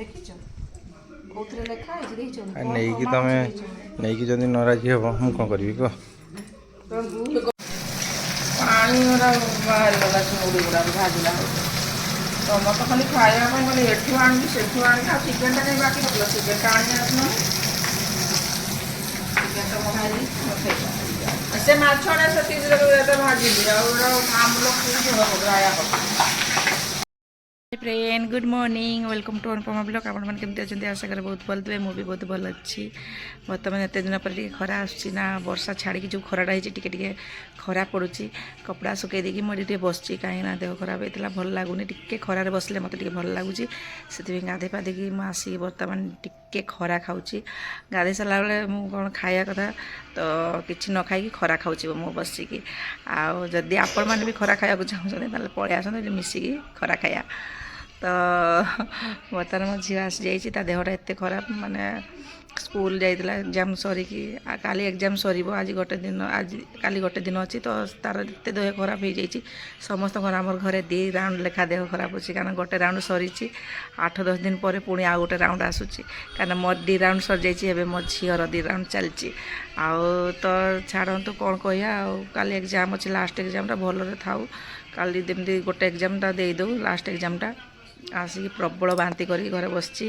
ଦେଖିଛ କୋଉଥିରେ ଲେଖା ହେଇଛି ଦେଇଛନ୍ତି ନେଇକି ତମେ ନେଇକି ଯଦି ନାରାଜି ହେବ ମୁଁ କ'ଣ କରିବି କୁହ? ପାଣି ଗୁଡ଼ା ବାହାରିଗଲା ଚିଙ୍ଗୁଡ଼ି ଗୁଡ଼ା ଭାଜିଲା ତମର ତ ଖାଲି ଖାଇବା ପାଇଁ ମାନେ ଏଠୁ ଆଣିକି ସେଠୁ ଆଣିକି ଆଉ ଚିକେନଟା କାହିଁ ବାକି ରଖିଲ ଚିକେନଟା ଆଣିକି ଆସିନ ଚିକେନଟା ଭାଜି ସେ ମାଛଟା ସେତିକି ଭାଜିଲି ଆଉ ଆମ୍ବୁଲ ଝୋଳ ରାୟା friend good morning welcome to Anupama blog आपण मैंने केमती अच्छे आशा करें बहुत भल थे मुझे बहुत भल अच्छी बर्तमान एत दिन पर खरा आसना वर्षा छाड़ी जो खराटा होती खरा पड़ुची कपड़ा सुखे देकी मुझे बसची कहीं देह खराब होता भल लगुनि टे खरार बसले मत भल लगुच से गाधे पाधे आसिक बर्तमान टे खरा खाऊँगी गाधे सारा बेले मुझे कौन खाया कथा तो किसी न खाई खरा खाऊँगी मु बसिकी आदि आपण मैंने भी खरा खाया चाहते पलि आसते मिसिकी खरा खाया तो बर्तमान मो झील आसी जा देहटा एत खराब माने स्कूल जाइला एग्जाम सरिकी काली एग्जाम सर आज गोटे दिन आज काली गोटे दिन अच्छी तो तार एत देह खराब हो जाइए समस्त आम घर 2 राउंड लेखा देह खराब अच्छी कारण गोटे राउंड सरी 8-10 दिन पर पुणी आउ गोटे राउंड आसूची कारण मोर 2 राउंड सर जाइए मो झीर 2 राउंड चलती आउ तो छाड़ू कौन कह काली एग्जाम अच्छी लास्ट एग्जामटा भलरे थाऊ काली जमी गोटे एग्जामटा देदे लास्ट एग्जामटा आसिक प्रबल बांती कर घरे बसची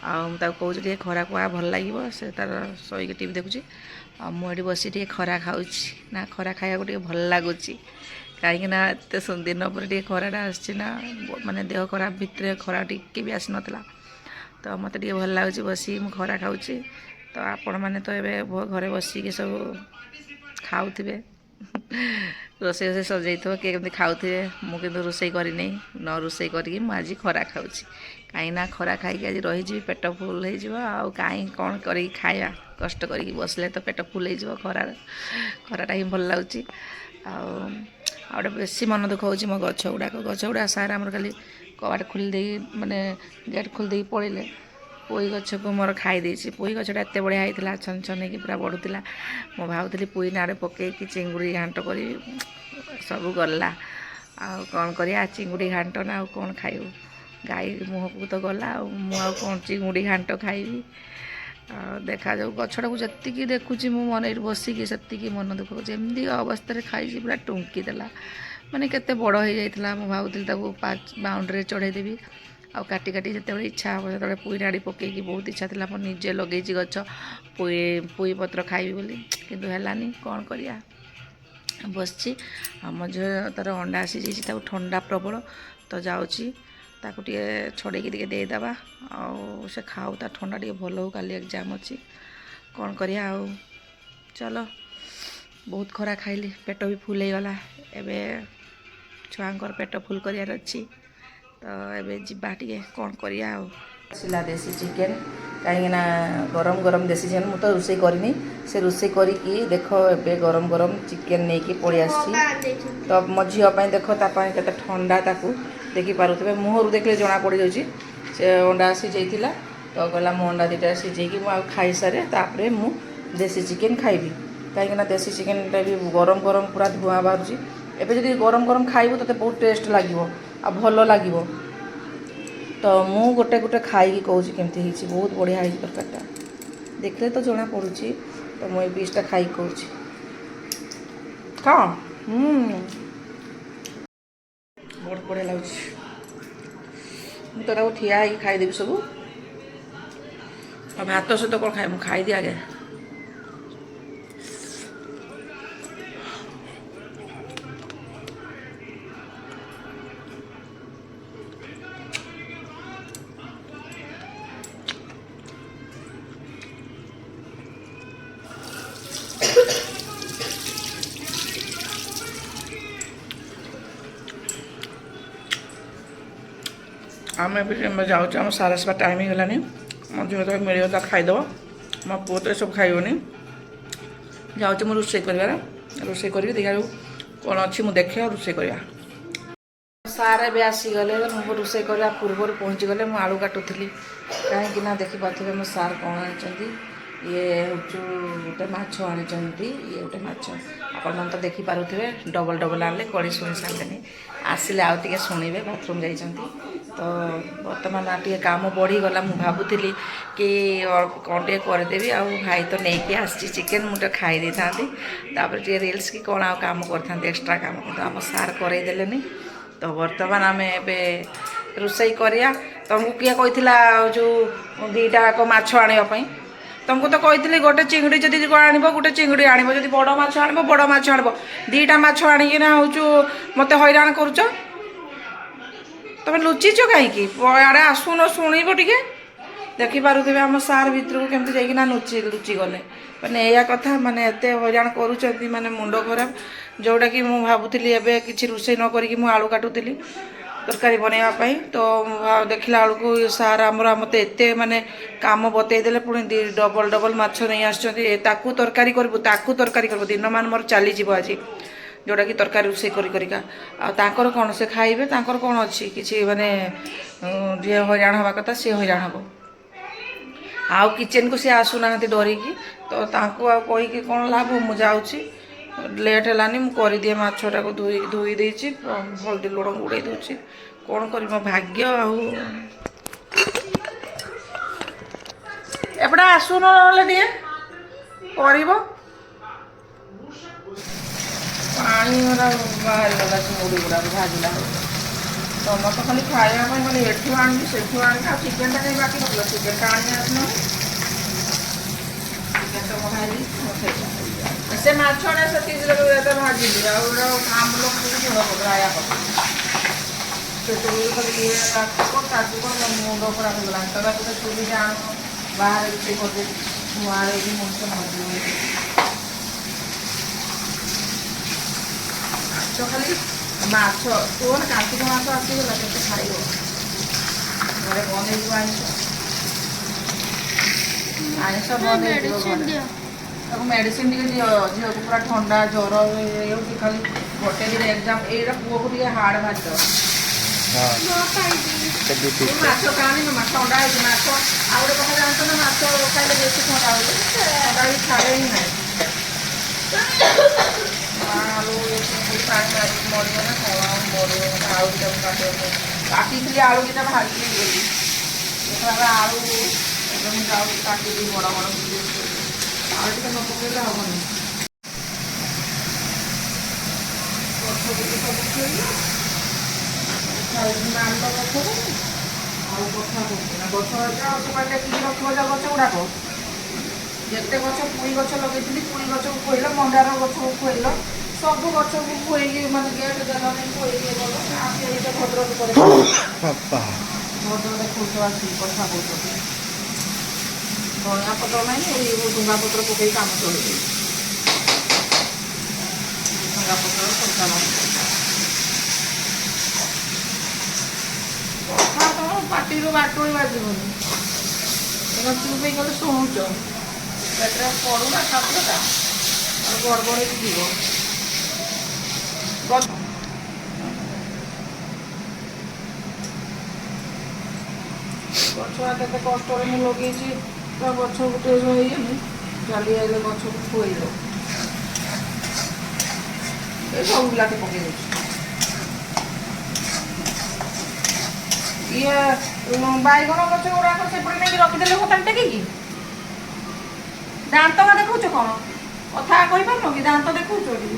कहूँ टे खरा खुआ भल लगे से तार शोक टी देखुची मुझे बस टे खरा खाऊँ ना खरा खाया टे भल लगुच कहीं एत दिन पर टे खराटा आसना माने देह खराब भितर खरा टी भी आसी नाला तो मत टे भल लगुच बस खरा खाऊँ तो आपण मैंने तो ये घरे बसिक सब खाऊे रोसे रोसे सजाई किए केमती खाऊे मुझे रोसे करनी न रोसे करी आज खरा खाऊँ कहीं खरा खाई आज रही पेट फुल हो कहीं कौन कर खाया कष्ट कर बसले तो पेट फुल हो खराटा ही भल लगुच आउटे बेसी मन दुख हो मो गछ गुड़ा सारा आमर खाली कबाट खोलदे माने गेट खोलदे पड़े पोई गछ को मोर खाई पोई गछटा एत बढ़िया होता छन छन हो पूरा बढ़ुला मो भावुली पोई नाड़े पकईकि चिंगुड़ी घांट करी सब गला आउ कौन कर चिंगुड़ी घांट ना आउ कौन खाइबू गाई मुँह को तो गला मुझे कौन चिंगुड़ी घांट खाइबी देखा जाऊ गछटा को जी देखुची मो मन बसिकी से मन दुख जमी अवस्था खाई पूरा टुंकी देला माने केते बड़ हो जाइला मो भावुली 5 बाउंड्री चढ़ेदेवी आउ काटी काटी जिते इच्छा हम जो पुई नाड़ी पकईकि बहुत इच्छा था मुझे निजे लगे गच पुई पत्र खाइबी बोली किंतु हेलानी कौन करिया बसची आम झील तार अंडा आसी जाइए ठंडा प्रबल तो जाऊँगी ताकू टे छड़े देदेबा से खाऊ ता ठंडा टे भल हो काली एग्जाम अच्छी कौन करिया चलो बहुत खरा खाइली पेट भी फुल हो गला एवं छुआंकर पेट फुल करार अच्छी तो ये जीवा टे कौन करा देसी चिकेन कहीं गरम गरम देसी चिकेन मुझे तो रोसे करनी से रोसे करी देख ए गरम गरम चिकेन नहीं कि पलि आसी तो मो झीपाई देख तापाई के ठंडा ताकू देखी पारे मुहर देखले जना पड़ जाऊँगी से अंडा सीझा तो गला मो अंडा 2टा सीझे खाई सारे तापर मु देसी चिकेन खाइबी कहीं देसी चिकेन भी गरम गरम पूरा धुआं बाहर एबे जदि गरम गरम खाइबू तो बहुत टेस्ट लगे आ भल लगे तो मु गोटे गोटे खाई कहूँ केमती होती बहुत बढ़िया है तरकारीटा देखले तो जना पड़ुची तो मुझे पीसटा खाई कहूँ हाँ बहुत बढ़िया लगुच मुझे ठिया हो खाईदेवी सब भात सहित कौन खाए मुझे खाईदी आगे आम जाऊँ आम सारा सारा टाइम हो गलानी मो झील तो मिल तो खाईदेव मो पु तो सब खाइबनी जाऊँ मुझे रोसे करार रोसे करी देखा कौन अच्छी मुझे देखे रोसे करा सारे भी आसीगले मुझे रोसे करवा पूर्व पहुँची गले मुझे आलू काटुली कहीं देखिपे मो सार कौन आनी ये हूँ गोटे माछ आनी ये गोटे माछ आपण मैंने तो देखिपे डबल डबल आने कड़ी शुणी सारे आसिले आउ टे शुणे बाथरूम जाइए तो ତ ବର୍ତ୍ତମାନ ଟିକେ କାମ ବଢ଼ିଗଲା। ମୁଁ ଭାବୁଥିଲି କି କ'ଣ ଟିକେ କରିଦେବି, ଆଉ ଭାଇ ତ ନେଇକି ଆସିଛି ଚିକେନ୍, ମୁଁ ଟିକେ ଖାଇ ଦେଇଥାନ୍ତି, ତାପରେ ଟିକେ ରିଲ୍ସ କି କ'ଣ ଆଉ କାମ କରିଥାନ୍ତି ଏକ୍ସଟ୍ରା କାମ, କିନ୍ତୁ ଆମ ସାର୍ କରେଇଦେଲେନି। ତ ବର୍ତ୍ତମାନ ଆମେ ଏବେ ରୋଷେଇ କରିବା। ତମକୁ କିଏ କହିଥିଲା ଯେଉଁ ଦୁଇଟା ଯାକ ମାଛ ଆଣିବା ପାଇଁ? ତମକୁ ତ କହିଥିଲି ଗୋଟେ ଚିଙ୍ଗୁଡ଼ି ଯଦି ଆଣିବ ଗୋଟେ ଚିଙ୍ଗୁଡ଼ି ଆଣିବ, ଯଦି ବଡ଼ ମାଛ ଆଣିବ ବଡ଼ ମାଛ ଆଣିବ। ଦୁଇଟା ମାଛ ଆଣିକିନା ହେଉଛୁ ମୋତେ ହଇରାଣ କରୁଛ। ତମେ ଲୁଚିଛ କାହିଁକି? ଆଡ଼େ ଆସୁନ, ଶୁଣିବ ଟିକେ। ଦେଖିପାରୁଥିବେ ଆମ ସାର୍ ଭିତରକୁ କେମିତି ଯାଇକିନା ଲୁଚି ଗଲେ। ମାନେ ଏଇଆ କଥା, ମାନେ ଏତେ ହଇରାଣ କରୁଛନ୍ତି, ମାନେ ମୁଣ୍ଡ ଖରାପ। ଯେଉଁଟାକି ମୁଁ ଭାବୁଥିଲି ଏବେ କିଛି ରୋଷେଇ ନ କରିକି ମୁଁ ଆଳୁ କାଟୁଥିଲି ତରକାରୀ ବନେଇବା ପାଇଁ, ତ ଦେଖିଲା ବେଳକୁ ସାର୍ ଆମର ମୋତେ ଏତେ ମାନେ କାମ ବତେଇ ଦେଲେ, ପୁଣି ଡବଲ ମାଛ ନେଇ ଆସିଛନ୍ତି। ତାକୁ ତରକାରୀ କରିବୁ ଦିନମାନ ମୋର ଚାଲିଯିବ ଆଜି, ଯେଉଁଟାକି ତରକାରୀ ରୋଷେଇ କରିକା। ଆଉ ତାଙ୍କର କ'ଣ, ସେ ଖାଇବେ, ତାଙ୍କର କ'ଣ ଅଛି କିଛି, ମାନେ ଯିଏ ହଇରାଣ ହେବା କଥା ସିଏ ହଇରାଣ ହେବ। ଆଉ କିଚେନ୍କୁ ସିଏ ଆସୁନାହାନ୍ତି ଡରିକି, ତ ତାଙ୍କୁ ଆଉ କହିକି କ'ଣ ଲାଭ। ମୁଁ ଯାଉଛି, ଲେଟ୍ ହେଲାନି, ମୁଁ କରିଦିଏ। ମାଛଟାକୁ ଧୋଇ ଦେଇଛି, ହଳଦୀ ଲୁଣ ଉଡ଼େଇ ଦେଉଛି। କ'ଣ କରିବି, ମୋ ଭାଗ୍ୟ। ଆଉ ଏପଟେ ଆସୁନ, ନହେଲେ ଟିକେ କରିବ। ପାଣି ଗୁଡ଼ା ବାହାରିଗଲା ଚିଙ୍ଗୁଡ଼ି ଗୁଡ଼ାକ ଭାଜିଲା ବେଳକୁ। ତମର ତ ଖାଲି ଖାଇବା ପାଇଁ ମାନେ ଏଠୁ ଆଣିକି ସେଠୁ ଆଣିକି, ଆଉ ଚିକେନ୍ଟା କାହିଁ ବାକି ରଖିଲ? ଚିକେନ୍ଟା ଆଣିକି ଆସିନ। ଚିକେନ୍ ତ ଭାଜି ସେ ମାଛଟା ସେତିକି ଏତେ ଭାଜିଲି, ଆଉ ଆମ୍ବୁଲ ଝୋଳ ରାୟା ପକା ସେତେବେଳେ ଖାଲି ଇଏ ତାକୁ କ'ଣ ମୁଣ୍ଡ ଖରାପ ହେଇଗଲାଣି। ତମେ ଗୋଟେ ସୁବିଧା ଆଣ, ବାହାରେ ରୋଷେଇ କରିଦେବି, ନୂଆରେ ବି ମଣିଷ ମରିଯିବ। ମାଛ ଖାଲି ମାଛ କୁହନି, କାର୍ତ୍ତିକ ମାଛ ଆସିଗଲା, କେତେ ଖାଇବ? ଘରେ ବନେଇଯିବ ଆଇଁଷ ବନେଇଯିବ ଘରେ। ତାକୁ ମେଡ଼ିସିନ ଟିକେ ଦିଅ, ଝିଅକୁ ପୁରା ଥଣ୍ଡା ଜ୍ୱର ହେଉଛି। ଖାଲି ଗୋଟେ ଦିନ ଏକ୍ଜାମ୍, ଏଇଟା ପୁଅକୁ ଟିକେ ହାର୍ଡ଼ ଭାତ। ମାଛ ଖାଆନି, ଥଣ୍ଡା ହେଉଛି ମାଛ। ଆଉ ଗୋଟେ କଥା ଜାଣିଛ ନା, ମାଛ ଖାଇଲେ ବେଶୀ ଥଣ୍ଡା ହେଉଛି, ଥଣ୍ଡା ବି ଛାଡ଼େ ହିଁ ନାହିଁ। ଆଳୁ ପାଣି ମାରିକି ମରିବ ନା, ଖାଇବା ମରିବ ନା। ଆଳୁ ଦିଟା କାଟିଥିଲି, ଆଳୁ ଦିଟା ଭାଜିକି ଗଲି। ଆଳୁ ଏବେ ମୁଁ ଯାଉଛି କାଟିବି ବଡ଼ ବଡ଼ ଆଉ ଟିକେ ନ ପକେଇଲେ ହେବନି। ଗଛକୁ ସବୁ ଖେଳିବ, ଆଣିବା ଗଛକୁ ଆଉ କଥା କରୁଛି ନା। ଗଛ ଦେଖିକି ରଖିବ ଯା ଗଛ ଗୁଡ଼ାକ। ଯେତେ ଗଛ, ପୁଇ ଗଛ ଲଗେଇଥିଲି, ପୁଇ ଗଛକୁ ଖୋଇଲ, ମନ୍ଦାର ଗଛକୁ ଖୋଇଲ, ସବୁ ଗଛକୁ ଖୋଇକି ମାନେ ଗେଟ୍ ଦେଲନି, ଖୋଇକି ଗଲ। ଏଇଟା ଭଦ୍ରକ କରି ଭଦ୍ର ଦେଖାଉଛ, ଆସିକି କଥା କହୁଛନ୍ତି। ଧନିଆ ପତ୍ର ନାହିଁ, ଏଇ ଡୁଙ୍ଗା ପତ୍ର ପକେଇ କାମ ଚଳେଇବି। ଡୁଙ୍ଗା ପତ୍ର କଥା ତମ ପାଟିରୁ ବାଟୁଳି ବାଜିବନି। ଚୁପ୍ ହେଇଗଲେ ଶୁଣୁଛ, ପେଟରେ ପଡ଼ୁନା ଖାଦ୍ୟଟା, ଆଉ ଗଡ଼ବଡ଼ ହେଇକି ଯିବ। ଗଛ କେତେ କଷ୍ଟରେ ମୁଁ ଲଗେଇଛି, ପୁରା ଗଛ ଗୋଟେ ହେଇଗଲି, ଚାଲି ଆଇଲେ ଗଛକୁ ଖୋଇଲ। ଏ ସବୁ ବିଲାତି ପକେଇ ଦେଉଛି। ଇଏ ବାଇଗଣ ଗଛ ଗୁଡ଼ାକ ସେପଟେ ନେଇକି ରଖିଦେଲେ ହୋଟାଲ ଟେକିକି। ଦାନ୍ତ ଦେଖାଉଛ କ'ଣ? କଥା କହିପାରୁନ କି? ଦାନ୍ତ ଦେଖାଉଛ ଏଠି?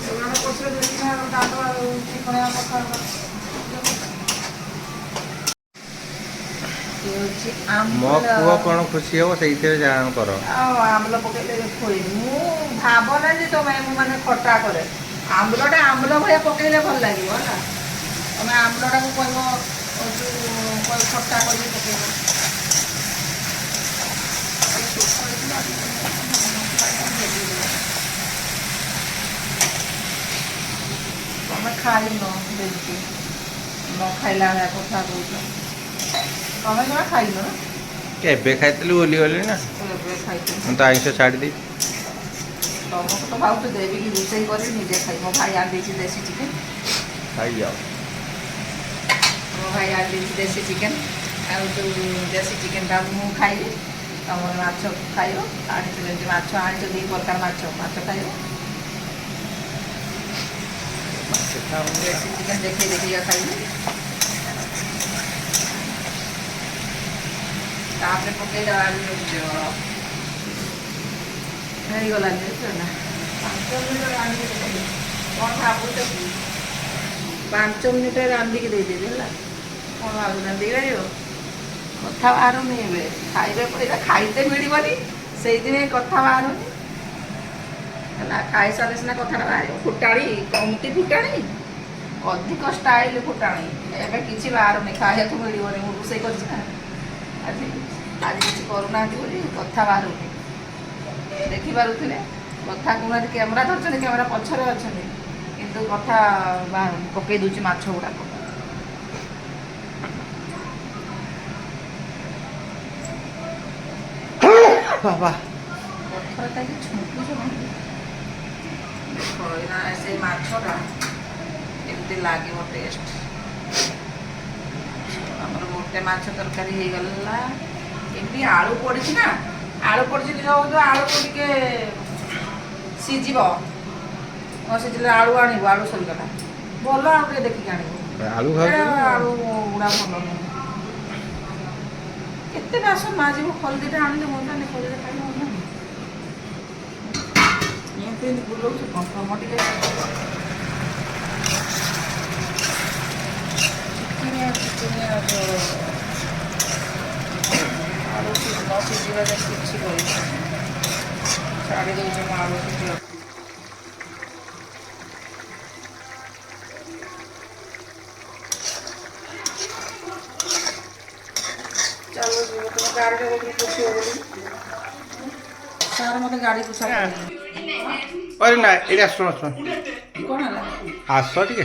ଏଗୁଡ଼ାକ ପଛରେ ଦେଖିକିନା ଦାନ୍ତ ଚିକଣିଆ କଥା। ମୋ ପୁଅ କ'ଣ ଖୁସି ହେବ ସେଇଥିରେ ଯାହା କର। ଆଉ ଆମ୍ବୁଲ ପକେଇଲେ ଖୋଇବି। ମୁଁ ଭାବନା ଯେ ତମେ ମୁଁ ମାନେ ଖଟା କରେ। ଆମ୍ବୁଲଟା ଆମ୍ବୁଲ ଭଳିଆ ପକେଇଲେ ଭଲ ଲାଗିବ ହେଲା। ତମେ ଆମ୍ବୁଲଟାକୁ କହିବ ଖଟା କରିକି ପକେଇବ। ତମେ ଖାଇନ ବେଶୀ, ନ ଖାଇଲା ଭଳିଆ କଥା କହୁଛ। ତମେ ଜମା ଖାଇନ ନା? ଏବେ ଖାଇଥିଲି, ଭୁଲିଗଲି ନା। ଏବେ ଖାଇଥିଲି। ମୁଁ ତ ଆଇଁଷ ଛାଡ଼ିଦେଇ। ତମକୁ ତ ଭାବୁଛ ଦେବି କି ରୋଷେଇ କରି ନିଜେ ଖାଇ। ମୋ ଭାଇ ଆଣିଦେଇଛି ଦେଶୀ ଚିକେନ୍, ଖାଇଯାଅ। ମୋ ଭାଇ ଆଣିଦେଇଛି ଦେଶୀ ଚିକେନ୍। ଆଉ ଯେଉଁ ଦେଶୀ ଚିକେନ୍ଟା ମୁଁ ଖାଇବି, ତମର ମାଛ ଖାଇବ। ଆଣିଛ ଯେମିତି ମାଛ ଆଣିଛ, ଦୁଇ ପ୍ରକାର ମାଛ ଖାଇବ। ଦେଶୀ ଚିକେନ୍ ଦେଖେଇ ଦେଖିକା ଖାଇବି। ତାପରେ ପକେଇଦେବା ହେଇଗଲାନି ନା 5 ମିନିଟ୍ ରାନ୍ଧିକି କ'ଣ ଭାବୁଛ କି 5 ମିନିଟ୍ ରାନ୍ଧିକି ଦେଇଦେବି ହେଲା। କ'ଣ ଭାବୁଛନ୍ତି ଦେଇପାରିବ? କଥା ବାହାରୁନି ଏବେ ଖାଇବେ ଏଇଟା ଖାଇତେ ମିଳିବନି ସେଇଥିପାଇଁ କଥା ବାହାରୁନି ହେଲା। ଖାଇସାରିଲେ ସିନା କଥାଟା ବାହାରିବ। ଫୁଟାଣି କମତି ଫୁଟାଣି ଅଧିକ ଷ୍ଟାଇଲ୍ ଫୁଟାଣି ଏବେ କିଛି ବାହାରୁନି ଖାଇବାକୁ ମିଳିବନି। ମୁଁ ରୋଷେଇ କରିଛି ନା ଆଜି କିଛି କରୁନାହାନ୍ତି ବୋଲି କଥା ବାହାରୁନି। ଦେଖିପାରୁଥିଲେ କଥା କହୁନାହାନ୍ତି କ୍ୟାମେରା ଧରିଛନ୍ତି କ୍ୟାମେରା ପଛରେ ଅଛନ୍ତି କିନ୍ତୁ କଥା ବାହାରୁନି। ପକେଇ ଦେଉଛି ମାଛ ଗୁଡ଼ାକ। ବାବା ପଥର ତାକି ଛୁଙ୍କୁଛୁ ନା ସେଇ ମାଛଟା ଏମିତି ଲାଗିବ ଟେଷ୍ଟ। ଆମର ଗୋଟେ ମାଛ ତରକାରୀ ହେଇଗଲା। ଏମିତି ଆଳୁ ପଡ଼ିଛି ନା ଆଳୁ ପଡ଼ିଛି ଯେଉଁ ଆଳୁକୁ ଟିକେ ସିଝିବ। ସିଝିଲେ ଆଳୁ ଆଣିବୁ ଆଳୁ ସରିଗଲା ଭଲ ଆଳୁ ଟିକେ ଦେଖିକି ଆଣିବୁ। ଆଳୁ ଆଳୁ ଗୁଡ଼ା ଭଲ ନୁହେଁ। କେତେ ବାସନ ମାଜିବୁ ଖଲି ଦୁଇଟା ଆଣିଲେ ହୁଅନ୍ତାନି ଖଲିରେ ଖାଇ ହୁଅନ୍ତାନି। ଏମିତି ବୁଲଉଛି କମ ଟିକେ ଚିକିଣିଆ ଆଳୁ ନ ସିଝିବା ଯାଏ କିଛି କରିବି ଛାଡ଼ି ଦେଉଛି ମୁଁ ଆଳୁ ସିଝିବା। ଚାଲୁ ଯିବ ତୁମ ଗାଡ଼ିରେ ଗୋଟେ ପୋଛିବ ବୋଲି ସାର୍ ମୋତେ ଗାଡ଼ି ପୋଛା ଆରେ ନା ଏଇଟା ଶୁଣ ଶୁଣ କ'ଣ ହେଲା? ଆସ ଟିକେ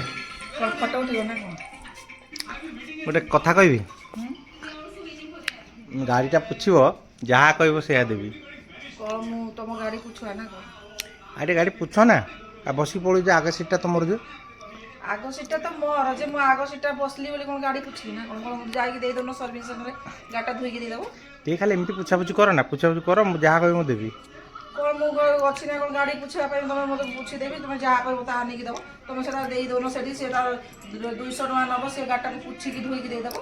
କ'ଣ ଫଟୋ ଉଠିବ ନା କ'ଣ? ଗୋଟେ କଥା କହିବି। ଗାଡ଼ିଟା ପୋଛିବ ଯାହା କହିବ ସେଇଆ ଦେବି। କ'ଣ ମୁଁ ତୁମ ଗାଡ଼ି ପୋଛୁଆ ନା କ'ଣ? ଆରେ ଗାଡ଼ି ପୋଛ ନା ଆଉ ବସି ପଡ଼ୁଛି ଆଗ ସିଟ୍ଟା ତୁମର ଯେଉଁ ଆଗ ସିଟ୍ଟା ତ ମୋର ଯେ ମୁଁ ଆଗ ସିଟ୍ଟା ବସିଲି ବୋଲି କ'ଣ ଗାଡ଼ି ପୋଛିବି ନା କ'ଣ? କ'ଣ ଯାଇକି ଦେଇଦେଉନ ସର୍ଭିସ୍ ସେଣ୍ଟରରେ ଗାଡ଼ିଟା ଧୋଇକି ଦେଇଦେବ। ଟିକେ ଖାଲି ଏମିତି ପୋଛାପୋଛି କର ନା ପୋଛାପୋଛି କର ମୁଁ ଯାହା କହିବି ମୁଁ ଦେବି। କ'ଣ ମୁଁ ଅଛି ନା କ'ଣ ଗାଡ଼ି ପୋଛିବା ପାଇଁ ତୁମେ ମୋତେ ପୋଛି ଦେବି ତୁମେ ଯାହା କହିବ ତାହା ନେଇକି ଦେବ। ତୁମେ ସେଟା ଦେଇଦେଉନ ସେଠି ସେଟା 200 ଟଙ୍କା ନେବ ସେ ଗାଡ଼ିଟାକୁ ପୋଛିକି ଧୋଇକି ଦେଇଦେବ।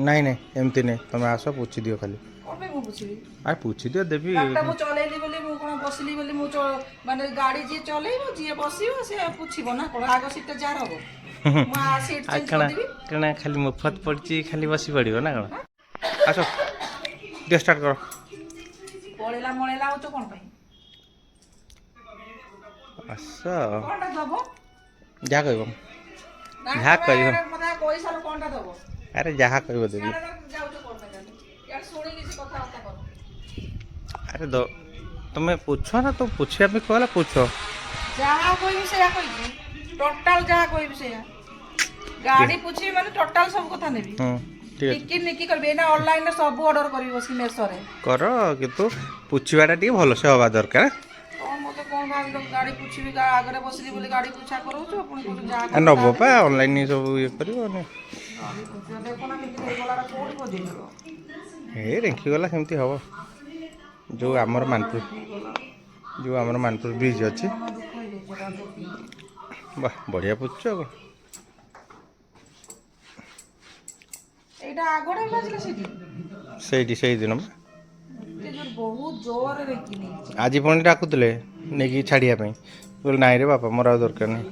ନାଇଁ ନାଇଁ ଏମିତି ନାଇଁ ତୁମେ ଆସ ପୋଛି ଦିଅ ଖାଲି। କ'ଣ ପାଇଁ ମୁଁ ପୋଛିବି? ଆରେ ପୋଛି ଦିଅ ଦେବି। ଗାଡ଼ିଟା ମୁଁ ଚଲେଇଲି ବୋଲି ମୁଁ କ'ଣ ବସିଲି ବୋଲି ମୁଁ ମାନେ ଗାଡ଼ି ଯିଏ ଚଲେଇବ ଯିଏ ବସିବ ସେ ପୋଛିବ ନା କ'ଣ? ଆଗ ସିଟ୍ଟା ଯାହାର ହବ ମୁଁ ସିଟ୍ ଚେଞ୍ଜ କରିଦେବି। କାଣା ଖାଲି ମୁଫତ ପଡ଼ିଛି ଖାଲି ବସି ପଡ଼ିବ ନା କ'ଣ? ଆସ ଦିଅ ଷ୍ଟାର୍ଟ କର। ପଳେଇଲା ମଳେଇଲା ହଉଛ କ'ଣ ପାଇଁ? ଆସ କ'ଣଟା ଦେବ? ଯାହା କହିବ ଯାହା କହିବ। ମୋତେ କହିସାରୁ କ'ଣଟା ଦେବ? ଆରେ ଯାହା କହିବ ଦେବି। ଯାଉଛ କ'ଣ ପାଇଁ? ଇଆଡ଼େ ଶୁଣି କିଛି କଥାବାର୍ତ୍ତା କର। ଆରେ ତୁମେ ପୋଛ ନା ତ ପୋଛିବା ପାଇଁ କହିଲା ପୋଛ। ଯାହା କହିବି ସେଇଆ କହିବି ଟୋଟାଲ୍ ଯାହା କହିବି ସେଇଆ। ଗାଡ଼ି ପୋଛିବି ମାନେ ଟୋଟାଲ୍ ସବୁ କଥା ନେବି। ଠିକ୍ ଅଛି ଟିକି ନିକି କରିବି ଏଇନା ଅନଲାଇନ୍ରେ ସବୁ ଅର୍ଡ଼ର କରିବି ବସି ମେସୋରେ କର କିନ୍ତୁ ପୋଛିବାଟା ଟିକେ ଭଲସେ ହେବା ଦରକାର। କ'ଣ ମୋତେ କ'ଣ ଭାବିଲ ଗାଡ଼ି ପୋଛିବି ଆଗରେ ବସିଲି ବୋଲି ଗାଡ଼ି ପୋଛା କରଉଛୁ ପୁଣି କହୁଛୁ ଯାହା ନେବ ପା ଅନଲାଇନ୍ ସବୁ ଇଏ କରିବ ଗାଡ଼ି ପୋଛିବା ଦେଖ ନା କେମିତି ହେଇଗଲା କେଉଁଠି ବଜେଇଦେବ। ଏ ରେଙ୍କିଗଲା ସେମିତି ହେବ। ଯେଉଁ ଆମର ମାନପୁର ବ୍ରିଜ୍ ଅଛି ବାଃ ବଢ଼ିଆ ପୋଛୁଛ ଆଉ। ଏଇଟା ଆଗରେ ବାଜିଲା ସେଇଦିନ ବହୁତ ଜୋରରେ ରେଙ୍କିନି। ଆଜି ପୁଣି ଡାକୁଥିଲେ ନେଇକି ଛାଡ଼ିବା ପାଇଁ କହିଲେ ନାଇଁ ରେ ବାପା ମୋର ଆଉ ଦରକାର ନାହିଁ।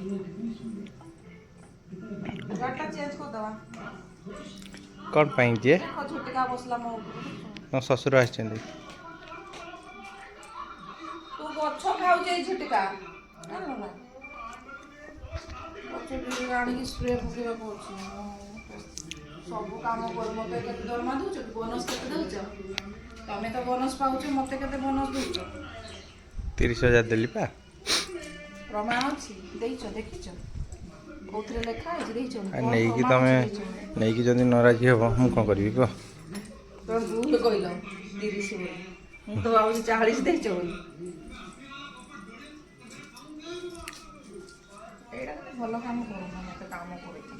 ଗାଡ଼ିଟା ଚେଞ୍ଜ କରିଦେବା। କ'ଣ ପାଇଁ ଯିଏ ଝୁଟିକା ବସିଲା ମୋ ଉପରେ। ମୋ ଶ୍ୱଶୁର ଆସିଛନ୍ତି। ତୁ ଗଛ ଖାଉଛୁ ଏଇ ଝୁଟିକା ଆଣିକି ସ୍ପ୍ରେ ପକେଇବାକୁ ଅଛି। ସବୁ କାମ କରୁ ମୋତେ କେତେ ଦରମା ଦେଉଛ? ବୋନସ୍ କେତେ ଦେଉଛ? ତମେ ତ ବୋନସ୍ ପାଉଛ ମୋତେ କେତେ ବୋନସ୍ ଦେଉଛ? 30,000 ଦେଲି ପା। ପ୍ରମାଣ ଅଛି ଦେଇଛ ଦେଖିଛ କୋଉଥିରେ ଲେଖା ହେଇଛି ଦେଇଛ? ନେଇକି ତମେ ନେଇକି ଯଦି ନାରାଜି ହେବ ମୁଁ କ'ଣ କରିବି କୁହ? ତମେ ଭୁଲ କହିଲ 30 ବୋଲି ମୁଁ ତ ଭାବୁଛି 40 ଦେଇଛ ବୋଲି। ଏଇଟା କିନ୍ତୁ ଭଲ କାମ କରୁନ ମୋତେ କାମ କରିଛି।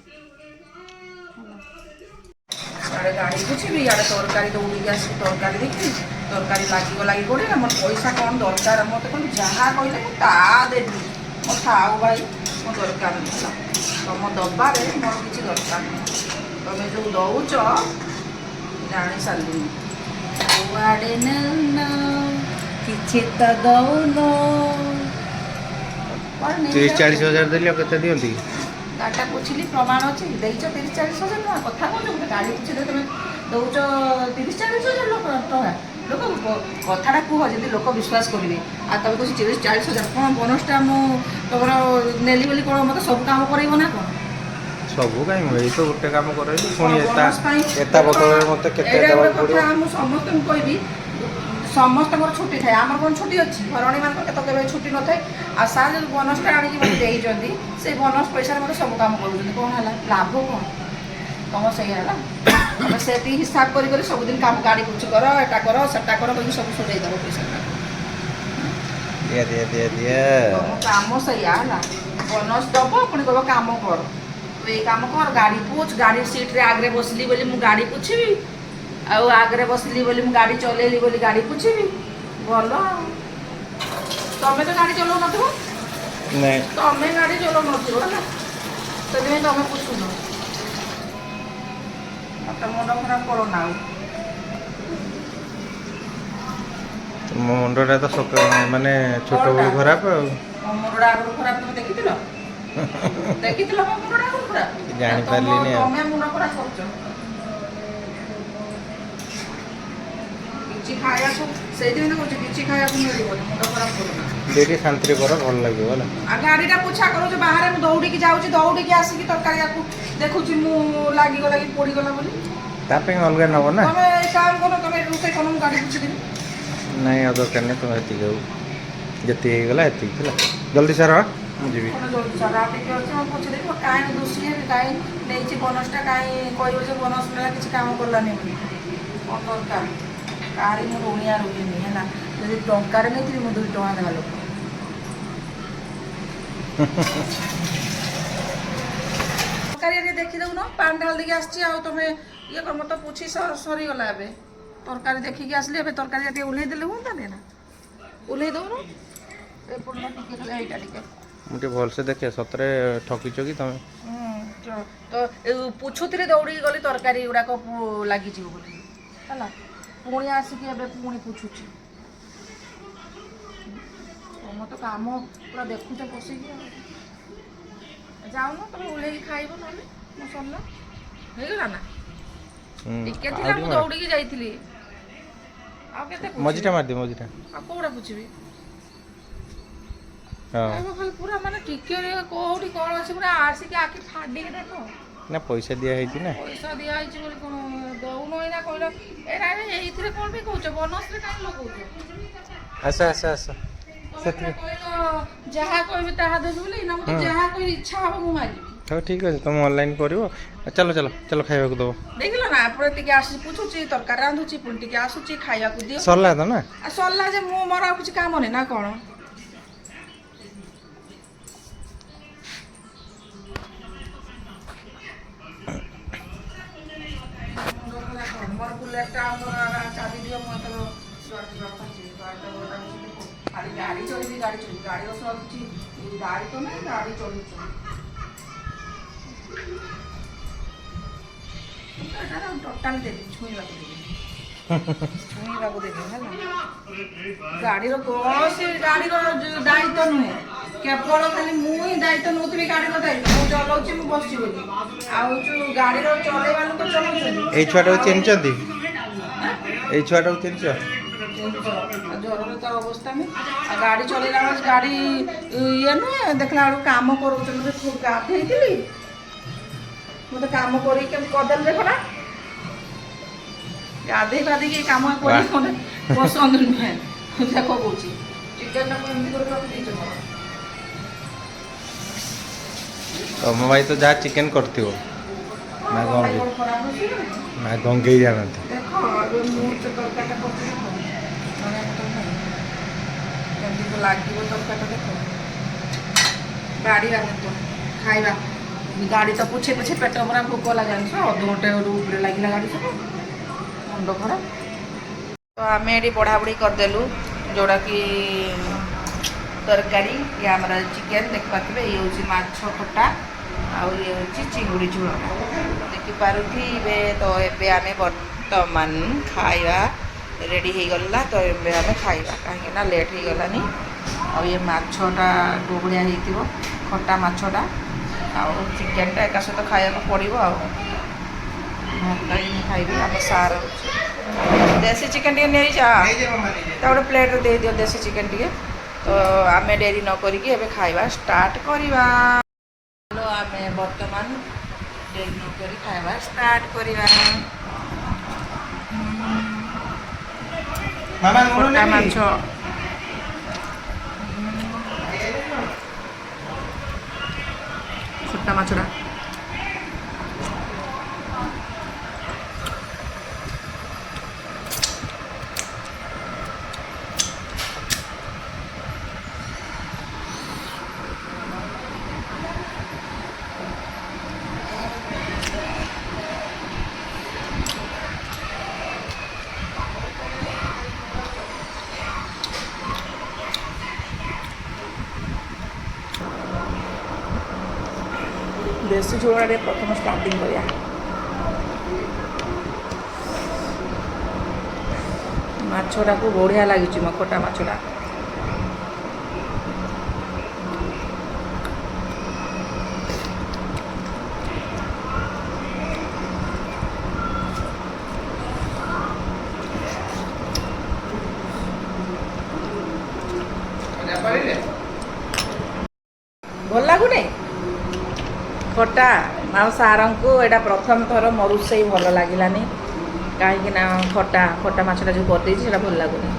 ଇଆଡ଼େ ଗାଡ଼ି ବୁଝିବି ଇଆଡ଼େ ତରକାରୀ ଦୌଡ଼ିକି ଆସିକି ତରକାରୀ ଦେଖିବି ତରକାରୀ ଲାଗିଗଲା କି କୋଉଠି ନା ମୋର ପଇସା କ'ଣ ଦରକାର ମୋତେ କ'ଣ ଯାହା କହିଲେ ମୁଁ ତା ଦେବି ମୋ ଥାଉ ଭାଇ ମୋ ଦରକାର ନଥିଲା। ତମ ଦବାରେ ମୋର କିଛି ଦରକାର ନାହିଁ। ତମେ ଯେଉଁ ଦଉଛ ଜାଣି ସାରିଲିଣି। କୁଆଡ଼େ ନେଉନ କିଛି ତ ଦଉନ। 30-40 ହଜାର ଦେଲି ଆଉ କେତେ ଦିଅନ୍ତି? ଗାଡ଼ିଟା ପୋଛିଲି ପ୍ରମାଣ ଅଛି ଦେଇଛ 30-40 ହଜାର ଟଙ୍କା। କଥା କହୁଛ ଗୋଟେ ଗାଡ଼ି ପୋଛିଲେ ତମେ ଦଉଛ 30-40 ହଜାର ଟଙ୍କା। ଲୋକ କଥାଟା କୁହ ଯଦି ଲୋକ ବିଶ୍ୱାସ କରିବେ। ଆଉ ତମେ କହୁଛି 30-40 ହଜାର କ'ଣ ବୋନସ୍ଟା ମୁଁ ତମର ନେଲି ବୋଲି କ'ଣ ମୋତେ ସବୁ କାମ କରେଇବ ନା କ'ଣ? ସବୁ କାହିଁ ମୁଁ ଏଇ ତ ଗୋଟେ କାମ କରେଇଲି ପୁଣି ବୋନସ୍ ପାଇଁ ଏତା ବଦଳରେ ମୋତେ କେତେ ଏଇଟା ଗୋଟେ ଦେବାକୁ ପଡ଼ିବ? କଥା ମୁଁ ସମସ୍ତଙ୍କୁ କହିବି। ସମସ୍ତଙ୍କର ଛୁଟି ଥାଏ, ଆମର କ'ଣ ଛୁଟି ଅଛି? ଘରଣୀମାନଙ୍କର କେବେ ଛୁଟି ନଥାଏ। ଆଉ ସାର୍ ଯଦି ବୋନସ୍ଟା ଆଣିକି ମୋତେ ଦେଇଛନ୍ତି ସେଇ ବୋନସ୍ ପଇସାରେ ମୋତେ ସବୁ କାମ କରୁଛନ୍ତି। କ'ଣ ହେଲା ଲାଭ କ'ଣ ତମ? ସେଇଆ ହେଲା ତମେ ସେତିକି ହିସାବ କରି କରି ସବୁଦିନ କାମ ଗାଡ଼ି ପୋଛି କର ଏଟା କର ସେଟା କର କହିକି ସବୁ ସଜାଇ ଦେବ ପଇସା। ତମ କାମ ସେଇଆ ହେଲା। ବୋନସ୍ ଦେବ ପୁଣି କହିବ କାମ କର। ତୁ ଏଇ କାମ କର, ଗାଡ଼ି ପୋଛ। ଗାଡ଼ି ସିଟ୍ରେ ଆଗରେ ବସିଲି ବୋଲି ମୁଁ ଗାଡ଼ି ପୋଛିବି, ଆଉ ଆଗରେ ବସିଲି ବୋଲି ମୁଁ ଗାଡ଼ି ଚଲେଇଲି ବୋଲି ଗାଡ଼ି ପୋଛିବି। ଭଲ ଆଉ। ତମେ ତ ଗାଡ଼ି ଚଲାଉନଥିବ? ନାଇଁ ତମେ ଗାଡ଼ି ଚଲାଉନଥିବ ହେଲା, ସେଥିପାଇଁ ତମେ ପୋଛୁନ। ମତେ ମୁଣ୍ଡ ଖରାପ କରନା ଆଉ। ମୋ ମୁଣ୍ଡଟା ତ ମାନେ ଛୋଟବେଳୁ ଖରାପ ଆଉ। ମୋ ମୁଣ୍ଡଟା ଆଗରୁ ଖରାପ ତମେ ଦେଖିଥିଲ? ଦେଖିଥିଲ ମୋ ମୁଣ୍ଡଟା ଆଗରୁ ଖରାପ? ଜାଣିପାରିଲିନି ଆଉ। ତମେ ମୁଣ୍ଡ ଖରାପ କରୁଛ। କିଛି ଖାଇବାକୁ ସେଇଥିପାଇଁ ତ କହୁଛି କିଛି ଖାଇବାକୁ ମିଳିବନି। ମୁଣ୍ଡ ଖରାପ କରୁନା। ଟିକେ ଶାନ୍ତିରେ କର, ଭଲ ଲାଗିବ ହେଲା। ଆଉ ଗାଡ଼ିଟା ପୋଛା କରୁଛ ବାହାରେ, ମୁଁ ଦୌଡ଼ିକି ଯାଉଛି, ଦୌଡ଼ିକି ଆସିକି ତରକାରୀକୁ ଦେଖୁଛି ମୁଁ ଲାଗିଗଲା କି ପୋଡ଼ିଗଲା ବୋଲି। ତା ପାଇଁ ଅଲଗା ନେବ ନା। ତମେ କାମ କର, ତମେ ରୋଷେଇ କର, ମୁଁ ଗାଡ଼ି ପୋଛିଦେବି। ନାଇଁ ଆଉ ଦରକାର ନାହିଁ, ତମେ ଏତିକି ହଉ। ଯେତିକି ହେଇଗଲା ଏତିକି ହେଲା। ଜଲ୍ଦି ସାର ମୁଁ ଯିବି। କ'ଣ ଜଲ୍ଦି ସାର ଆଉ ଟିକେ ଅଛି ମୁଁ ପୋଛିଦେବି। କାହିଁ ଦୋଷୀ ହେବି? କାହିଁ ନେଇଛି ବୋନସ୍ଟା? କାହିଁ କହିବ ଯେ ବୋନସ୍ ନେଲା କିଛି କାମ କଲାନି ବୋଲି? କ'ଣ ଦରକାର? କାହାରି ମୁଁ ଋଣିଆ ରୁହେନି ହେଲା। ଯଦି ଟଙ୍କାରେ ନେଇଥିଲି ମୁଁ 2 ଟଙ୍କା ଦେବା ଲୋକ। ତରକାରୀ ଟିକେ ଦେଖିଦେଉନ, ପାଣି ଢାଳି ଦେଇକି ଆସିଛି ଆଉ ତମେ ଇଏ କର। ମୋତେ ପୋଛି ସରିଗଲା ଏବେ। ତରକାରୀ ଦେଖିକି ଆସିଲି ଏବେ। ତରକାରୀ ଟିକେ ଓହ୍ଲେଇ ଦେଲେ ହୁଅନ୍ତାନି ନା? ଓହ୍ଲେଇ ଦେଉନ ଏପଟ ଟିକେ ଖାଲି ଏଇଟା ଟିକେ। ମୁଁ ଟିକେ ଭଲସେ ଦେଖେ ସତରେ ଠକିଛ କି ତମେ? ତ ପୁଛୁଥିରେ ଦୌଡ଼ିକି ଗଲି ତରକାରୀ ଗୁଡ଼ାକ ଲାଗିଯିବ ବୋଲି ହେଲା। ପୁଣି ଆସିକି ଏବେ ପୁଣି ପୁଛୁଛି। ତମେ ତ କାମ ପୁରା ଦେଖୁଛ ବସିକି ଆଉ। ଯାଉନ ତମେ ଓହ୍ଲେଇକି ଖାଇବ ନହେଲେ। ମୁଁ ସରିଲା ହେଇଗଲା ନା? ଟିକେ ଥିଲା ମୁଁ ଦୌଡ଼ିକି ଯାଇଥିଲି। ଆଉ କେତେ ମଝିଟା ମାରିଦିଅ, ମଝିଟା। ଆଉ କୋଉଟା ପୁଛିବି? ହଁ ଖାଲି ପୁରା ମାନେ ଟିକେ କୋଉଠି କ'ଣ ଅଛି ପୁରା ଆସିକି ଆଖି ଫାଡ଼ିକି ଦେଖ। ନା ପଇସା ଦିଆହେଇଛି ନା। ପଇସା ଦିଆହେଇଛି ବୋଲି କ'ଣ ଦଉନ ଏଇନା କହିଲ? ଏଇଟା ଏଇଥିରେ କ'ଣ ପାଇଁ କହୁଛ? ବୋନସ୍ରେ କାହିଁ ଲଗଉଛ? ଆସ ଆସ ଆସ। ତମେ କହିଲ ଯାହା କହିବି ତାହା ଦେବି ବୋଲି। ନା ମୋତେ ଯାହା କହିବି ଇଚ୍ଛା ହବ ମୁଁ ମାରିବି। ହଉ ଠିକ୍ ଅଛି, ତମେ ଅନଲାଇନ୍ କରିବ। ଚାଲ ଚାଲ ଚାଲ ଖାଇବାକୁ ଦେବ। ଦେଖିଲ ନା ଆପଣ ଟିକେ ଆସି ପୁଛୁଛି, ତରକାରୀ ରାନ୍ଧୁଛି, ପୁଣି ଟିକେ ଆସୁଛି ଖାଇବାକୁ ଦିଅ। ସରିଲା ତ ନା? ଆଉ ସରିଲା ଯେ ମୁଁ ମୋର ଆଉ କିଛି କାମ ନାହିଁ ନା କ'ଣ? ମୋର ବୁଲେଟଟା ଚାବି ଦିଅ। ମୁଁ ଖାଲି ଗାଡ଼ି ଚଳିବି, ଗାଡ଼ି ଚଳିବି। ଗାଡ଼ିର ସହ କିଛି ଦାୟିତ୍ୱ ନାହିଁ, ଗାଡ଼ି ଚଳୁଛି। ଟୋଟାଲ ଦେବି, ଛୁଇଁବାକୁ ଦେବି ହେଲା। ଗାଡ଼ିର କୌଣସି ଗାଡ଼ିର ଦାୟିତ୍ୱ ନୁହେଁ। କେବଳ ଖାଲି ମୁଁ ହିଁ ଦାୟିତ୍ୱ ନେଉଥିବି ଗାଡ଼ିର ଦାୟିତ୍ୱ। ମୁଁ ଚଲାଉଛି, ମୁଁ ବସିଛି ବୋଲି। ଆଉ ଯେଉଁ ଗାଡ଼ିର ଚଲେଇବା ଲୋକ ଚଲାଉଛନ୍ତି। ଏଇ ଛୁଆଟାକୁ ଚିହ୍ନିଛନ୍ତି? ଏଇ ଛୁଆଟାକୁ ଚିହ୍ନିଛ? ଜ୍ୱରରେ ତ ଅବସ୍ଥା ନାହିଁ। ଆଉ ଗାଡ଼ି ଚଲେଇଲା ବେଳେ ଗାଡ଼ି ଇଏ ନୁହେଁ, ଦେଖିଲା ବେଳକୁ କାମ କରୁଛନ୍ତି। ଗାଧେଇଥିଲି, ମୋତେ କାମ କରିକି କେମିତି କରିଦେଲି ଦେଖ ନା। ଗାଧେଇ ପାଧେଇକି କାମ କରିକି ମୋତେ ପସନ୍ଦ ନୁହେଁ। ଦେଖ କହୁଛି ଚିକେନଟାକୁ ଏମିତି କରି ରଖିଦେଇଛ। ତମ ଭାଇ ତ ଯାହା ଚିକେନ କରିଥିବ ନା ଗଙ୍ଗେଇ ଜାଣନ୍ତି। ଦେଖ ମୁଁ ସେ ତରକାରୀଟା କରୁଛି କେମିତି ଲାଗିବ ତରକାରୀଟା ଦେଖ। ଗାଡ଼ି ଖାଇବା ଗାଡ଼ି ତ ପୋଛେ ପୋଛେ ପେଟ ପୁରା ଭୋକ ଲାଗିଲାଣି। ଅଧଘଣ୍ଟେ ଉପରେ ଲାଗିଲା ଗାଡ଼ି ସବୁ। ମୁଣ୍ଡ ଖରାପ। ତ ଆମେ ଏଠି ବଢ଼ାବଢ଼ି କରିଦେଲୁ ଯେଉଁଟାକି ତରକାରୀ। ଇଏ ଆମର ଚିକେନ୍ ଦେଖିପାରୁଥିବେ। ଇଏ ହେଉଛି ମାଛ ଖଟା ଆଉ ଇଏ ହେଉଛି ଚିଙ୍ଗୁଡ଼ି ଝୋଳଟା ଦେଖିପାରୁଥିବେ। ତ ଏବେ ଆମେ ବର୍ତ୍ତମାନ ଖାଇବା ରେଡ଼ି ହେଇଗଲା। ତ ଏବେ ଆମେ ଖାଇବା କାହିଁକିନା ଲେଟ୍ ହେଇଗଲାନି। ଆଉ ଇଏ ମାଛଟା ଡୁବୁଳିଆ ହେଇଥିବ, ଖଟା ମାଛଟା ଆଉ ଚିକେନଟା ଏକା ସହିତ ଖାଇବାକୁ ପଡ଼ିବ। ଆଉ ଭାତ ମୁଁ ଖାଇବି। ଆମ ସାର୍ ଦେଶୀ ଚିକେନ୍ ଟିକେ ନେଇଯା, ତା ଗୋଟେ ପ୍ଲେଟ୍ରେ ଦେଇଦିଅ ଦେଶୀ ଚିକେନ୍ ଟିକେ। ତ ଆମେ ଡେରି ନ କରିକି ଏବେ ଖାଇବା ଷ୍ଟାର୍ଟ କରିବା। ଆମେ ବର୍ତ୍ତମାନ ଡେରି ନ କରି ଖାଇବା ଷ୍ଟାର୍ଟ କରିବା। ଖଟା ମାଛ, ଖଟା ମାଛଟା ଦେଶୀ ଝୋଳରେ ପ୍ରଥମ ଷ୍ଟାର୍ଟିଂ କରିବା। ମାଛଟାକୁ ବଢ଼ିଆ ଲାଗିଛି ମୋ ଖଟା ମାଛଟା। ଭଲ ଲାଗୁନି ଖଟା? ଆଉ ସାରଙ୍କୁ ଏଇଟା ପ୍ରଥମ ଥର ମୋ ରୋଷେଇ ଭଲ ଲାଗିଲାନି, କାହିଁକିନା ଖଟା ମାଛଟା ଯେଉଁ କରିଦେଇଛି ସେଇଟା ଭଲ ଲାଗୁନି।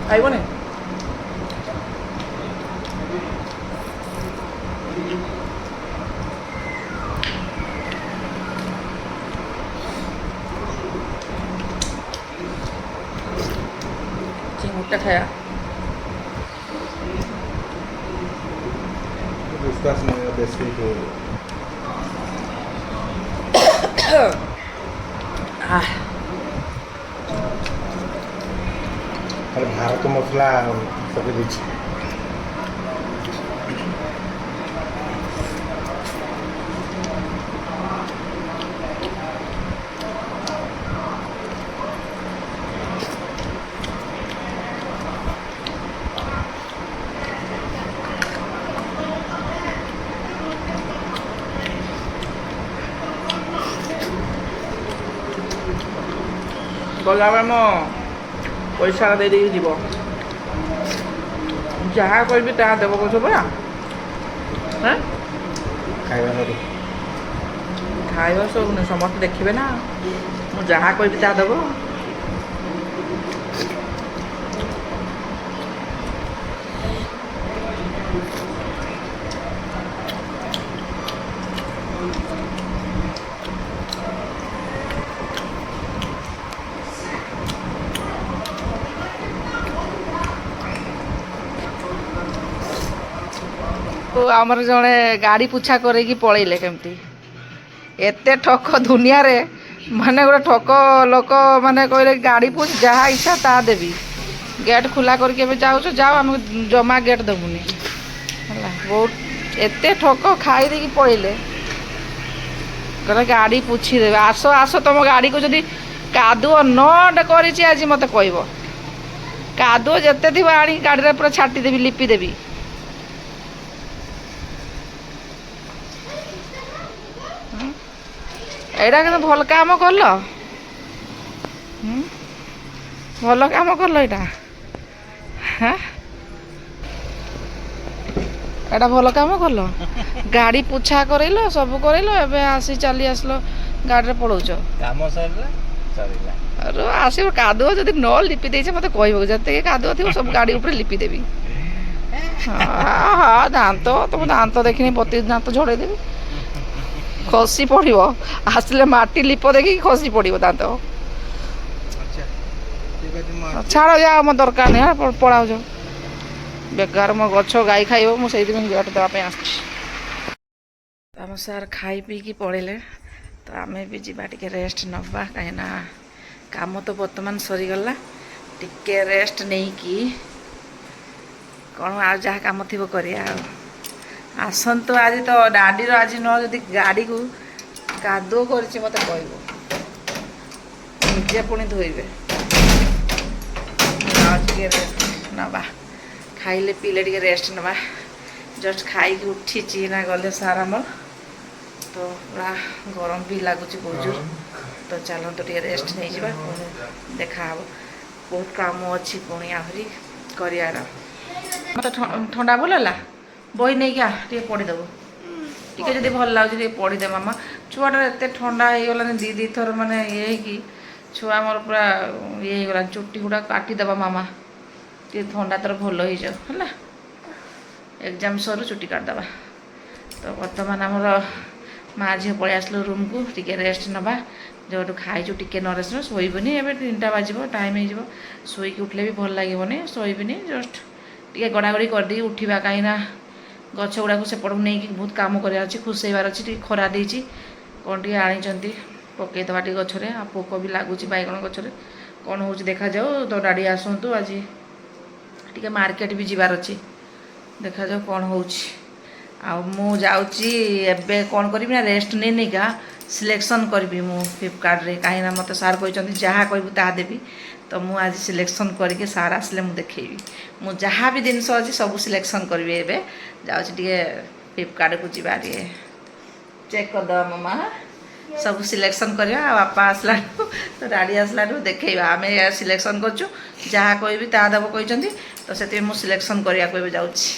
ଖାଇବନି? चिंगुटा खाया विश्वास नहीं है देसी को। अरे भारत मसला सब कुछ ଗଲାବେଳେ ମୋ ପଇସାଟା ଦେଇଦେଇକି ଯିବ। ଯାହା କହିବି ତାହା ଦେବ କହୁଛ ପରା। ଖାଇବା ସବୁ ନୁହେଁ, ସମସ୍ତେ ଦେଖିବେ ନା। ମୁଁ ଯାହା କହିବି ତାହା ଦେବ। ଆମର ଜଣେ ଗାଡ଼ି ପୁଛା କରିକି ପଳେଇଲେ କେମିତି। ଏତେ ଠକ ଦୁନିଆରେ, ମାନେ ଗୋଟେ ଠକ ଲୋକ ମାନେ କହିଲେ ଗାଡ଼ି ପୁଛ ଯାହା ଇଚ୍ଛା ତାହା ଦେବି, ଗେଟ୍ ଖୋଲା କରିକି ଏବେ ଯାଉଛୁ ଯାଅ, ଆମକୁ ଜମା ଗେଟ୍ ଦେବୁନି ହେଲା। ବହୁତ ଏତେ ଠକ ଖାଇ ଦେଇକି ପଳେଇଲେ। କହିଲେ ଗାଡ଼ି ପୁଛିଦେବେ, ଆସ ଆସ ତମ ଗାଡ଼ିକୁ ଯଦି କାଦୁଅ ନ କରିଛି ଆଜି ମୋତେ କହିବ। କାଦୁଅ ଯେତେ ଥିବ ଆଣିକି ଗାଡ଼ିରେ ପୁରା ଛାଟିଦେବି, ଲିପିଦେବି। ଏଇଟା କିନ୍ତୁ ଭଲ କାମ କଲ, ଭଲ କାମ କଲ ଏଇଟା। ଏଇଟା ଭଲ କାମ କଲ, ଗାଡ଼ି ପୁଛା କରେଇଲ, ସବୁ କରେଇଲ, ଏବେ ଆସି ଚାଲି ଆସିଲ ଗାଡ଼ିରେ ପଳଉଛ। କାମ ସରିଲା ସରିଲା। ଆରେ ଆସିବ କାଦୁଅ ଯଦି ନ ଲିପି ଦେଇଛ ମୋତେ କହିବ, ଯେତିକି କାଦୁଅ ଥିବ ସବୁ ଗାଡ଼ି ଉପରେ ଲିପିଦେବି। ହଁ ଦାନ୍ତ, ତମ ଦାନ୍ତ ଦେଖିନି ବତିଶ ଦାନ୍ତ ଝଡ଼େଇଦେବି, ଖସି ପଡ଼ିବ। ଆସିଲେ ମାଟି ଲିପ ଦେଖିକି ଖସି ପଡ଼ିବ ଦାନ୍ତ। ଛାଡ଼, ଯାଅ, ମୋ ଦରକାର ନାହିଁ, ପଳାଉଛ। ବେକାର ମୋ ଗଛ ଗାଈ ଖାଇବ, ମୁଁ ସେଇଥିପାଇଁ ଗେଟ୍ ଦେବା ପାଇଁ ଆସିଛି। ଆମ ସାର୍ ଖାଇ ପିଇକି ପଳେଇଲେ, ତ ଆମେ ବି ଯିବା ଟିକେ ରେଷ୍ଟ ନେବା। କାହିଁକିନା କାମ ତ ବର୍ତ୍ତମାନ ସରିଗଲା, ଟିକେ ରେଷ୍ଟ ନେଇକି କ'ଣ ଆଉ ଯାହା କାମ ଥିବ କରିବା ଆଉ। ଆସନ୍ତୁ ଆଜି ତ ଡାଡ଼ିର ଆଜି ନ ଯଦି ଗାଡ଼ିକୁ କାଦୁଅ କରିଛି ମୋତେ କହିବ, ନିଜେ ପୁଣି ଧୋଇବେ। ଆଉ ଟିକେ ରେଷ୍ଟ ନେବା, ଖାଇଲେ ପିଇଲେ ଟିକେ ରେଷ୍ଟ ନେବା। ଜଷ୍ଟ ଖାଇକି ଉଠିଛି ନା ଗଲେ ସାର୍ ଆମର, ତ ପୁରା ଗରମ ବି ଲାଗୁଛି ବହୁତ ଜୋର। ତ ଚାଲନ୍ତୁ ଟିକେ ରେଷ୍ଟ ନେଇଯିବା, ପୁଣି ଦେଖାହେବ। ବହୁତ କାମ ଅଛି ପୁଣି ଆହୁରି କରିବାର। ମୋତେ ଥଣ୍ଡା ଭଲ ହେଲା, ବହି ନେଇକି ଆ ଟିକେ ପଢ଼ିଦେବୁ। ଟିକେ ଯଦି ଭଲ ଲାଗୁଛି ଟିକେ ପଢ଼ିଦେ ମାମା। ଛୁଆଟା ଏତେ ଥଣ୍ଡା ହେଇଗଲାଣି, ଦୁଇ ଥର ମାନେ ଇଏ ହେଇକି ଛୁଆ ଆମର ପୁରା ଇଏ ହେଇଗଲାଣି। ଚୁଟି ଗୁଡ଼ା କାଟିଦେବା ମାମା, ଟିକେ ଥଣ୍ଡା ତର ଭଲ ହେଇଯାଉ ହେଲା। ଏକ୍ଜାମ୍ ସରୁ ଚୁଟି କାଟିଦେବା। ତ ବର୍ତ୍ତମାନ ଆମର ମାଆ ଝିଅ ପଳେଇ ଆସିଲୁ ରୁମ୍କୁ, ଟିକେ ରେଷ୍ଟ ନେବା। ଯେଉଁଠୁ ଖାଇଛୁ ଟିକେ ନ ରେଷ୍ଟ ନେବା, ଶୋଇବୁନି। ଏବେ 3ଟା ବାଜିବ, ଟାଇମ୍ ହେଇଯିବ। ଶୋଇକି ଉଠିଲେ ବି ଭଲ ଲାଗିବନି, ଶୋଇବିନି। ଜଷ୍ଟ ଟିକେ ଗଡ଼ାଗଡ଼ି କରିଦେଇକି ଉଠିବା, କାହିଁକିନା ଗଛ ଗୁଡ଼ାକୁ ସେପଟକୁ ନେଇକି ବହୁତ କାମ କରିବାର ଅଛି, ଖୁସେଇବାର ଅଛି। ଟିକେ ଖରା ଦେଇଛି, କ'ଣ ଟିକେ ଆଣିଛନ୍ତି ପକାଇଦେବା ଟିକେ ଗଛରେ। ଆଉ ପୋକ ବି ଲାଗୁଛି ବାଇଗଣ ଗଛରେ, କ'ଣ ହେଉଛି ଦେଖାଯାଉ। ତ ଡାଡ଼ି ଆସନ୍ତୁ, ଆଜି ଟିକେ ମାର୍କେଟ ବି ଯିବାର ଅଛି, ଦେଖାଯାଉ କ'ଣ ହେଉଛି। ଆଉ ମୁଁ ଯାଉଛି ଏବେ କ'ଣ କରିବି ନା, ରେଷ୍ଟ ନେଇକା ସିଲେକ୍ସନ୍ କରିବି ମୁଁ ଫ୍ଲିପକାର୍ଟରେ। କାହିଁକିନା ମୋତେ ସାର୍ କହିଛନ୍ତି ଯାହା କହିବୁ ତାହା ଦେବି। ତ ମୁଁ ଆଜି ସିଲେକ୍ସନ୍ କରିକି ସାର୍ ଆସିଲେ ମୁଁ ଦେଖେଇବି। ମୁଁ ଯାହା ବି ଜିନିଷ ଅଛି ସବୁ ସିଲେକ୍ସନ୍ କରିବି। ଏବେ ଯାଉଛି ଟିକେ ଫ୍ଲିପକାର୍ଟକୁ ଯିବା, ଟିକେ ଚେକ୍ କରିଦେବା ମାମା, ସବୁ ସିଲେକ୍ସନ୍ କରିବା। ଆଉ ବାପା ଆସିଲାଠୁ ତ ଡାଡ଼ି ଆସିଲାଠୁ ଦେଖେଇବା। ଆମେ ସିଲେକ୍ସନ୍ କରୁଛୁ, ଯାହା କହିବି ତାହା ଦେବ କହିଛନ୍ତି। ତ ସେଥିପାଇଁ ମୁଁ ସିଲେକ୍ସନ୍ କରିବାକୁ ଏବେ ଯାଉଛି।